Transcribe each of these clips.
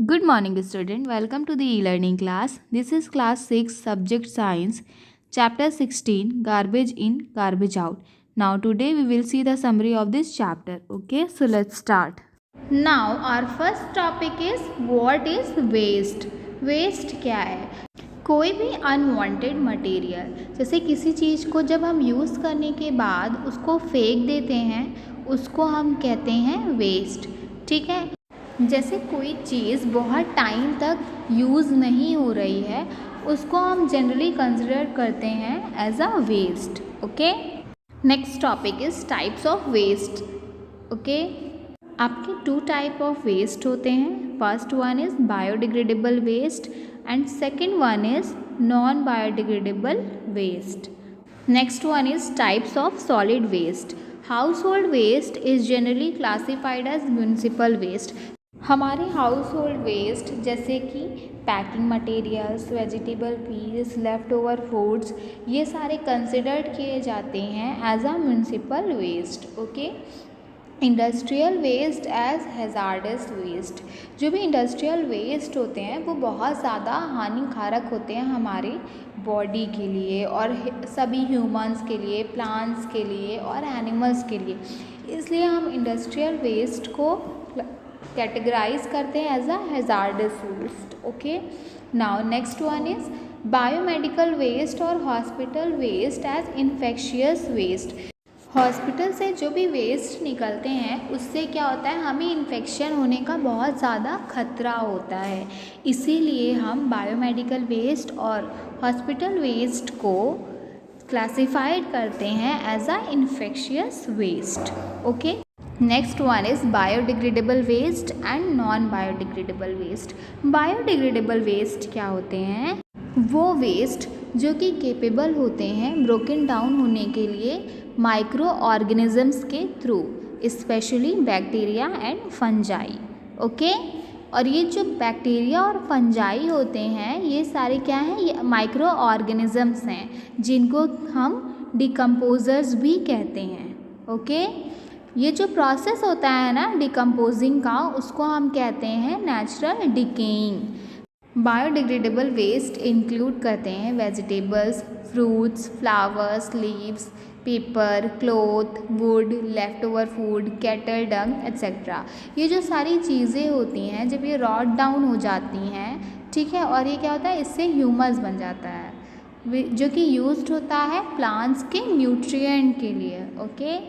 Good morning, student. Welcome to the e-learning class. This is class 6, subject science, chapter 16, garbage in, garbage out. Now, today we will see the summary of this chapter. Okay, so let's start. Now our first topic is what is waste. Waste क्या है? कोई भी unwanted material, जैसे किसी चीज़ को जब हम use करने के बाद उसको फेंक देते हैं, उसको हम कहते हैं वेस्ट. ठीक है, जैसे कोई चीज़ बहुत टाइम तक यूज़ नहीं हो रही है, उसको हम जनरली कंसिडर करते हैं as a waste. Okay, next topic is types of waste. Okay, आपके 2 टाइप ऑफ वेस्ट होते हैं. First one is biodegradable waste and second one is non biodegradable waste. Next one is types of solid waste. Household waste is generally classified as municipal waste. हमारे household waste जैसे कि packing materials, vegetable piece, left over foods, ये सारे considered किए जाते हैं as अ municipal waste. Okay, industrial waste as hazardous waste. जो भी इंडस्ट्रियल वेस्ट होते हैं वो बहुत ज़्यादा हानिकारक होते हैं हमारे बॉडी के लिए और सभी ह्यूमंस के लिए, प्लांट्स के लिए और एनिमल्स के लिए. इसलिए हम इंडस्ट्रियल वेस्ट को कैटेगराइज करते हैं as a hazardous waste. Okay, now next one is biomedical waste और hospital waste as infectious waste. Hospital से जो भी वेस्ट निकलते हैं उससे क्या होता है, हमें इन्फेक्शन होने का बहुत ज़्यादा खतरा होता है. इसीलिए हम बायोमेडिकल वेस्ट और हॉस्पिटल वेस्ट को क्लासिफाइड करते हैं as a infectious waste. Okay, next one is biodegradable waste and non biodegradable waste. Biodegradable waste क्या होते हैं? वो वेस्ट जो कि केपेबल होते हैं ब्रोकन डाउन होने के लिए माइक्रो ऑर्गेनिजम्स के through, specially bacteria and fungi. Okay, और ये जो बैक्टीरिया और फंजाई होते हैं ये सारे क्या हैं, ये माइक्रो ऑर्गेनिजम्स हैं जिनको हम डिकम्पोजर्स भी कहते हैं. ओके, ये जो प्रोसेस होता है ना डिकम्पोजिंग का, उसको हम कहते हैं natural decaying. Biodegradable waste include करते हैं vegetables, fruits, flowers, leaves, paper, cloth, wood, left over food, cattle dung etcetera. ये जो सारी चीज़ें होती हैं जब ये रॉट डाउन हो जाती हैं, ठीक है, और ये क्या होता है, इससे ह्यूमस बन जाता है जो कि यूज्ड होता है प्लांट्स के न्यूट्रिएंट के लिए. ओके,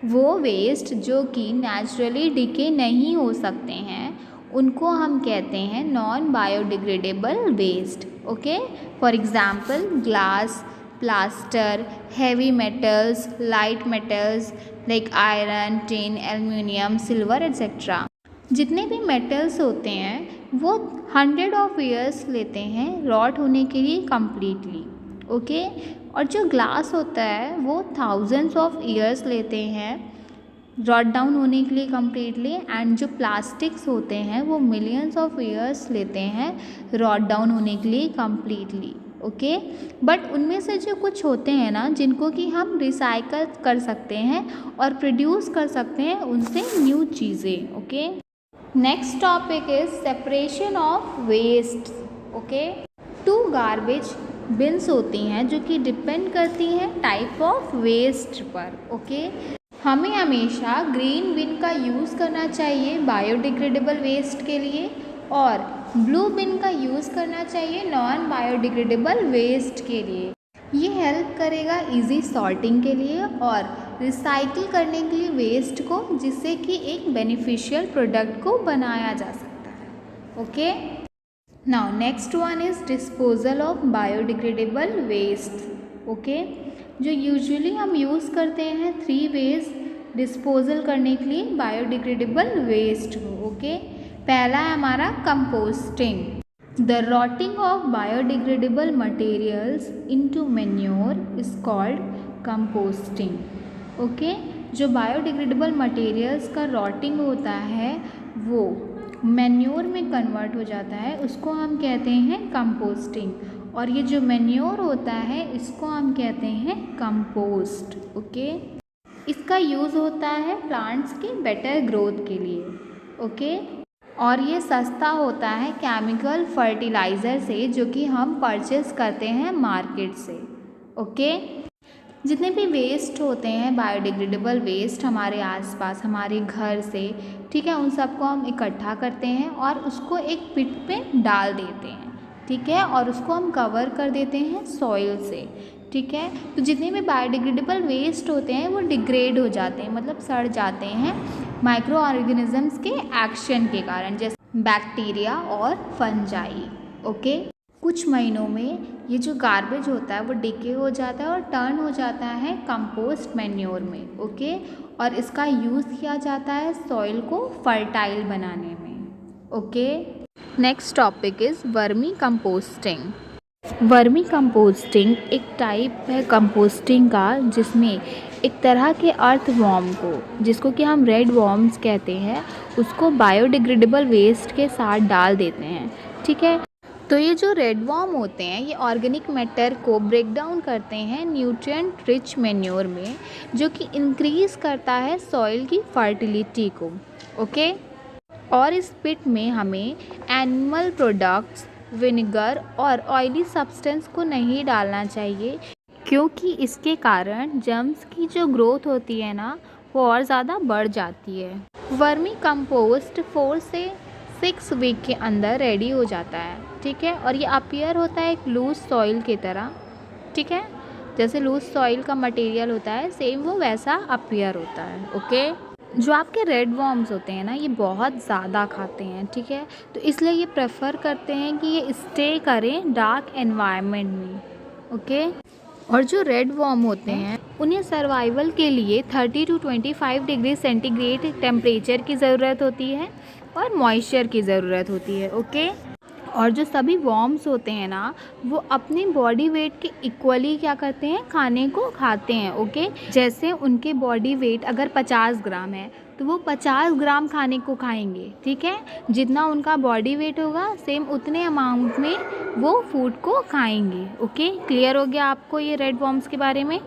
वो वेस्ट जो कि नेचुरली डिके नहीं हो सकते हैं उनको हम कहते हैं non biodegradable waste. Okay, for example glass, plaster, heavy metals, light metals like iron, tin, aluminium, silver etcetera. जितने भी मेटल्स होते हैं वो 100 ऑफ ईयर्स लेते हैं रॉट होने के लिए कम्प्लीटली. ओके, और जो ग्लास होता है वो थाउजेंड्स ऑफ ईयर्स लेते हैं रॉट डाउन होने के लिए कम्प्लीटली. एंड जो प्लास्टिक्स होते हैं वो मिलियंस ऑफ ईयर्स लेते हैं रॉट डाउन होने के लिए कम्प्लीटली. ओके, बट उनमें से जो कुछ होते हैं ना जिनको कि हम रिसाइकल कर सकते हैं और प्रोड्यूस कर सकते हैं उनसे न्यू चीज़ें. Okay, next topic is separation of waste. Okay, 2 garbage bins होती हैं जो कि डिपेंड करती हैं टाइप ऑफ वेस्ट पर. ओके, हमें हमेशा ग्रीन बिन का यूज़ करना चाहिए बायोडिग्रेडेबल वेस्ट के लिए और ब्लू बिन का यूज़ करना चाहिए नॉन बायोडिग्रेडेबल वेस्ट के लिए. ये हेल्प करेगा इजी सॉर्टिंग के लिए और रिसाइकिल करने के लिए वेस्ट को, जिससे कि एक बेनिफिशियल प्रोडक्ट को बनाया जा सकता है. Okay, now next one is disposal of biodegradable waste. Okay, जो यूजुअली हम यूज़ करते हैं 3 वेज डिस्पोजल करने के लिए बायोडिग्रेडेबल वेस्ट को. ओके, पहला है हमारा composting. The rotting of biodegradable materials into manure is called composting. Okay, जो बायोडिग्रेडेबल मटेरियल्स का रॉटिंग होता है वो मैन्योर में कन्वर्ट हो जाता है, उसको हम कहते हैं कंपोस्टिंग. और ये जो मैन्योर होता है इसको हम कहते हैं कंपोस्ट. ओके, इसका यूज़ होता है प्लांट्स के बेटर ग्रोथ के लिए. ओके, और ये सस्ता होता है केमिकल फर्टिलाइज़र से जो कि हम परचेस करते हैं मार्केट से। ओके, जितने भी वेस्ट होते हैं बायोडिग्रेडेबल वेस्ट हमारे आसपास हमारे घर से, ठीक है, उन सबको हम इकट्ठा करते हैं और उसको एक पिट पे डाल देते हैं, ठीक है, और उसको हम कवर कर देते हैं सॉइल से, ठीक है। तो जितने भी बायोडिग्रेडेबल वेस्ट होते हैं वो डिग्रेड हो जाते हैं, मतलब सड़ जाते हैं माइक्रो ऑर्गेनिजम्स के एक्शन के कारण, जैसे बैक्टीरिया और फंजाई। ओके, कुछ महीनों में ये जो गार्बेज होता है वो डिके हो जाता है और टर्न हो जाता है कंपोस्ट मैन्योर में। ओके, और इसका यूज़ किया जाता है सॉइल को फर्टाइल बनाने में। Okay, next topic is vermi composting. Vermi composting एक टाइप है कंपोस्टिंग का जिसमें एक तरह के अर्थ वॉर्म को, जिसको कि हम रेड वॉर्म्स कहते हैं, उसको बायोडिग्रेडेबल वेस्ट के साथ डाल देते हैं, ठीक है। तो ये जो रेड वॉर्म होते हैं ये ऑर्गेनिक मैटर को ब्रेक डाउन करते हैं न्यूट्रिएंट रिच मैन्योर में, जो कि इंक्रीज़ करता है सॉइल की फर्टिलिटी को। ओके, और इस पिट में हमें एनिमल प्रोडक्ट्स, विनेगर और ऑयली सब्सटेंस को नहीं डालना चाहिए, क्योंकि इसके कारण जर्म्स की जो ग्रोथ होती है ना वो और ज़्यादा बढ़ जाती है। वर्मी कंपोस्ट 4 से 6 वीक के अंदर रेडी हो जाता है, ठीक है, और ये अपीयर होता है एक लूज सॉइल की तरह, ठीक है, जैसे लूज सॉइल का मटेरियल होता है सेम वो वैसा अपीयर होता है। ओके, जो आपके रेड वॉर्म्स होते हैं ना ये बहुत ज़्यादा खाते हैं, ठीक है, तो इसलिए ये प्रेफर करते हैं कि ये स्टे करें डार्क एनवायरनमेंट में। ओके, और जो रेड वॉर्म होते हैं उन्हें सर्वाइवल के लिए 30 to 25 डिग्री सेंटीग्रेड टेम्परेचर की ज़रूरत होती है और मॉइस्चर की ज़रूरत होती है। ओके, और जो सभी वॉर्म्स होते हैं ना वो अपने बॉडी वेट के इक्वली क्या करते हैं, खाने को खाते हैं। ओके, जैसे उनके बॉडी वेट अगर 50 ग्राम है तो वो 50 ग्राम खाने को खाएंगे, ठीक है, जितना उनका बॉडी वेट होगा सेम उतने अमाउंट में वो फूड को खाएंगे। ओके, क्लियर हो गया आपको ये रेड वॉर्म्स के बारे में।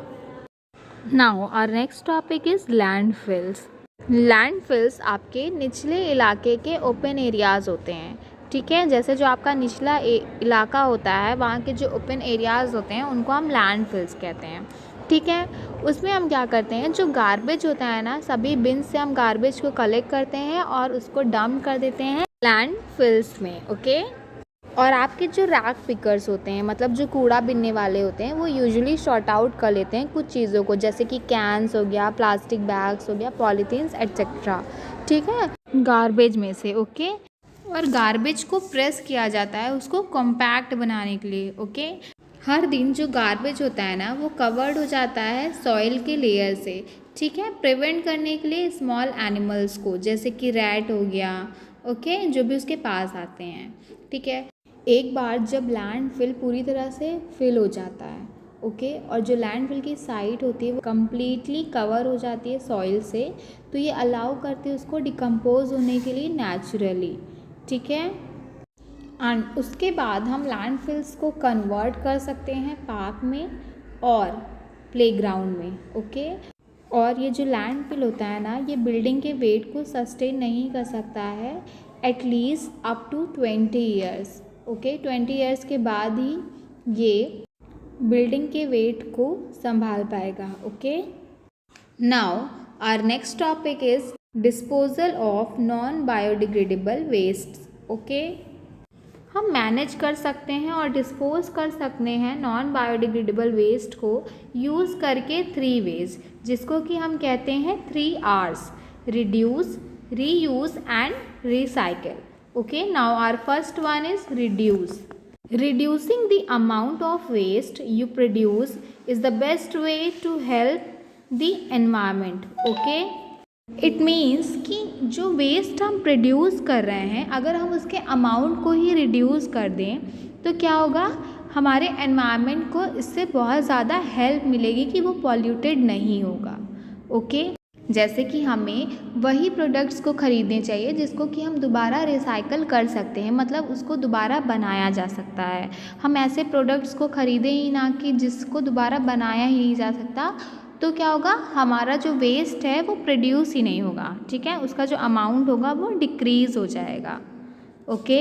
Now our next topic is landfills. Landfills आपके निचले इलाके के ओपन एरियाज़ होते हैं, ठीक है, जैसे जो आपका निचला इलाका होता है वहाँ के जो ओपन एरियाज़ होते हैं उनको हम लैंडफिल्स कहते हैं, ठीक है। उसमें हम क्या करते हैं, जो गार्बेज होता है ना सभी बिन से हम गार्बेज को कलेक्ट करते हैं और उसको डंप कर देते हैं लैंडफिल्स में। ओके, और आपके जो रैक पिकर्स होते हैं, मतलब जो कूड़ा बिनने वाले होते हैं, वो यूजुअली शॉर्ट आउट कर लेते हैं कुछ चीज़ों को, जैसे कि कैंस हो गया, प्लास्टिक बैग्स हो गया, पॉलीथीन्स एट्सेट्रा, ठीक है, गार्बेज में से। ओके, और गार्बेज को प्रेस किया जाता है उसको कॉम्पैक्ट बनाने के लिए। ओके, हर दिन जो गार्बेज होता है ना वो कवर्ड हो जाता है सॉइल के लेयर से, ठीक है, प्रिवेंट करने के लिए स्मॉल एनिमल्स को, जैसे कि रैट हो गया, ओके, जो भी उसके पास आते हैं, ठीक है। एक बार जब लैंडफिल पूरी तरह से फिल हो जाता है, ओके, और जो लैंडफिल की साइट होती है वो कम्प्लीटली कवर हो जाती है सॉइल से, तो ये अलाउ करती है उसको डिकम्पोज होने के लिए नेचुरली, ठीक है। एंड उसके बाद हम लैंडफिल्स को कन्वर्ट कर सकते हैं पार्क में और प्लेग्राउंड में। ओके, और ये जो लैंडफिल होता है ना ये बिल्डिंग के वेट को सस्टेन नहीं कर सकता है at least up to 20 years. Okay, 20 years के बाद ही ये बिल्डिंग के वेट को संभाल पाएगा। Okay, now our next topic is disposal of non biodegradable waste. Okay, हम मैनेज कर सकते हैं और डिस्पोज कर सकते हैं नॉन बायोडिग्रेडेबल वेस्ट को यूज़ करके 3 वेज, जिसको कि हम कहते हैं 3 Rs: reduce, reuse and recycle. Okay, now our first one is reduce. Reducing the amount of waste you produce is the best way to help the environment. Okay? It means कि जो waste हम produce कर रहे हैं अगर हम उसके amount को ही रिड्यूस कर दें तो क्या होगा, हमारे एनवायरनमेंट को इससे बहुत ज़्यादा हेल्प मिलेगी कि वो पॉल्यूटेड नहीं होगा। ओके, जैसे कि हमें वही प्रोडक्ट्स को ख़रीदने चाहिए जिसको कि हम दोबारा रिसाइकल कर सकते हैं, मतलब उसको दोबारा बनाया जा सकता है। हम ऐसे प्रोडक्ट्स को ख़रीदें ही ना कि जिसको दोबारा बनाया ही नहीं जा सकता, तो क्या होगा, हमारा जो वेस्ट है वो प्रोड्यूस ही नहीं होगा, ठीक है, उसका जो अमाउंट होगा वो डिक्रीज हो जाएगा। Okay,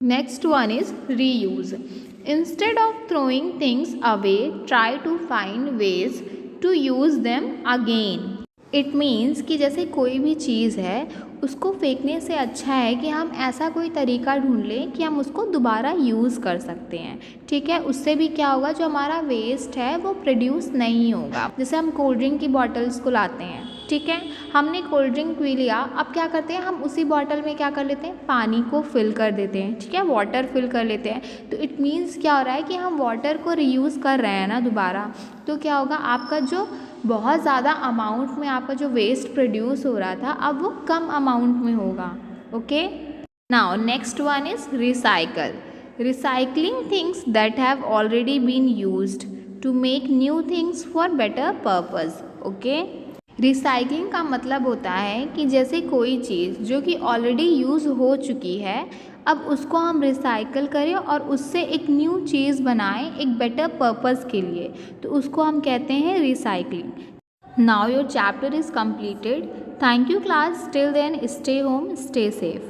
next one is reuse. Instead of throwing things away, try to find ways to use them again. It means कि जैसे कोई भी चीज़ है उसको फेंकने से अच्छा है कि हम ऐसा कोई तरीका ढूंढ लें कि हम उसको दोबारा यूज़ कर सकते हैं, ठीक है। उससे भी क्या होगा, जो हमारा वेस्ट है वो प्रोड्यूस नहीं होगा। जैसे हम कोल्ड ड्रिंक की बॉटल्स को लाते हैं, ठीक है, हमने कोल्ड ड्रिंक पी लिया, अब क्या करते हैं, हम उसी बॉटल में क्या कर लेते हैं, पानी को फिल कर देते हैं, ठीक है, वाटर फिल कर लेते हैं। तो इट मीन्स क्या हो रहा है कि हम वाटर को रीयूज़ कर रहे हैं ना दोबारा। तो क्या होगा, आपका जो बहुत ज़्यादा अमाउंट में आपका जो वेस्ट प्रोड्यूस हो रहा था, अब वो कम अमाउंट में होगा। Okay, now next one is recycle. Recycling things that have already been used to make new things for better purpose. Okay, recycling का मतलब होता है कि जैसे कोई चीज़ जो कि ऑलरेडी यूज़ हो चुकी है, अब उसको हम रिसाइकल करें और उससे एक न्यू चीज़ बनाएं एक बेटर पर्पस के लिए, तो उसको हम कहते हैं recycling. Now your chapter is completed. Thank you class. Till then, stay home, stay safe.